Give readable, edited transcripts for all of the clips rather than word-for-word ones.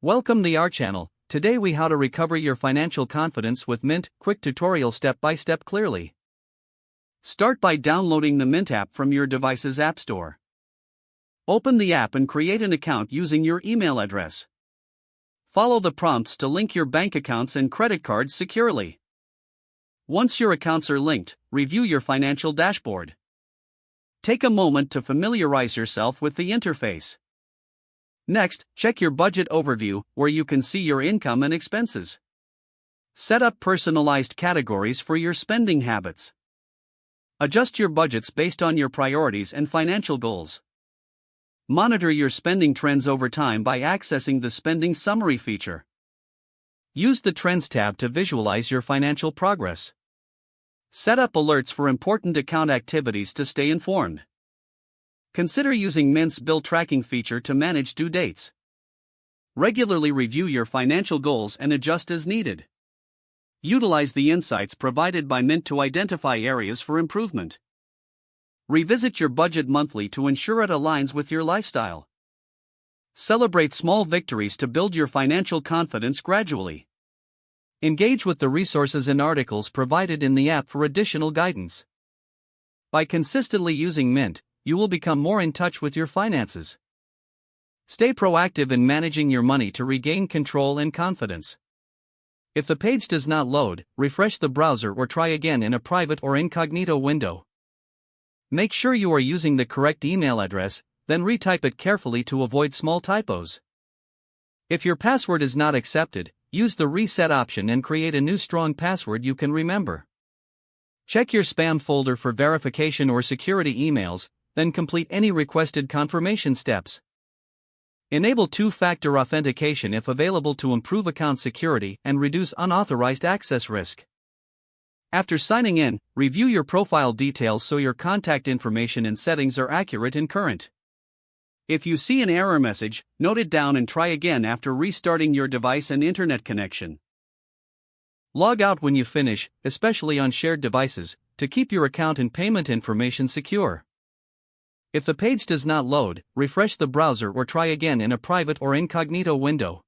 Welcome to our channel. Today we how to recover your financial confidence with Mint. Quick tutorial step by step clearly. Start by downloading the Mint app from your device's app store. Open the app and create an account using your email address. Follow the prompts to link your bank accounts and credit cards securely. Once your accounts are linked, review your financial dashboard. Take a moment to familiarize yourself with the interface. Next, check your budget overview, where you can see your income and expenses. Set up personalized categories for your spending habits. Adjust your budgets based on your priorities and financial goals. Monitor your spending trends over time by accessing the Spending Summary feature. Use the Trends tab to visualize your financial progress. Set up alerts for important account activities to stay informed. Consider using Mint's bill tracking feature to manage due dates. Regularly review your financial goals and adjust as needed. Utilize the insights provided by Mint to identify areas for improvement. Revisit your budget monthly to ensure it aligns with your lifestyle. Celebrate small victories to build your financial confidence gradually. Engage with the resources and articles provided in the app for additional guidance. By consistently using Mint, you will become more in touch with your finances. Stay proactive in managing your money to regain control and confidence. If the page does not load, refresh the browser or try again in a private or incognito window. Make sure you are using the correct email address, then retype it carefully to avoid small typos. If your password is not accepted, use the reset option and create a new strong password you can remember. Check your spam folder for verification or security emails, then complete any requested confirmation steps. Enable two-factor authentication if available to improve account security and reduce unauthorized access risk. After signing in, review your profile details so your contact information and settings are accurate and current. If you see an error message, note it down and try again after restarting your device and internet connection. Log out when you finish, especially on shared devices, to keep your account and payment information secure. If the page does not load, refresh the browser or try again in a private or incognito window.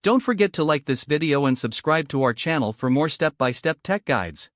Don't forget to like this video and subscribe to our channel for more step-by-step tech guides.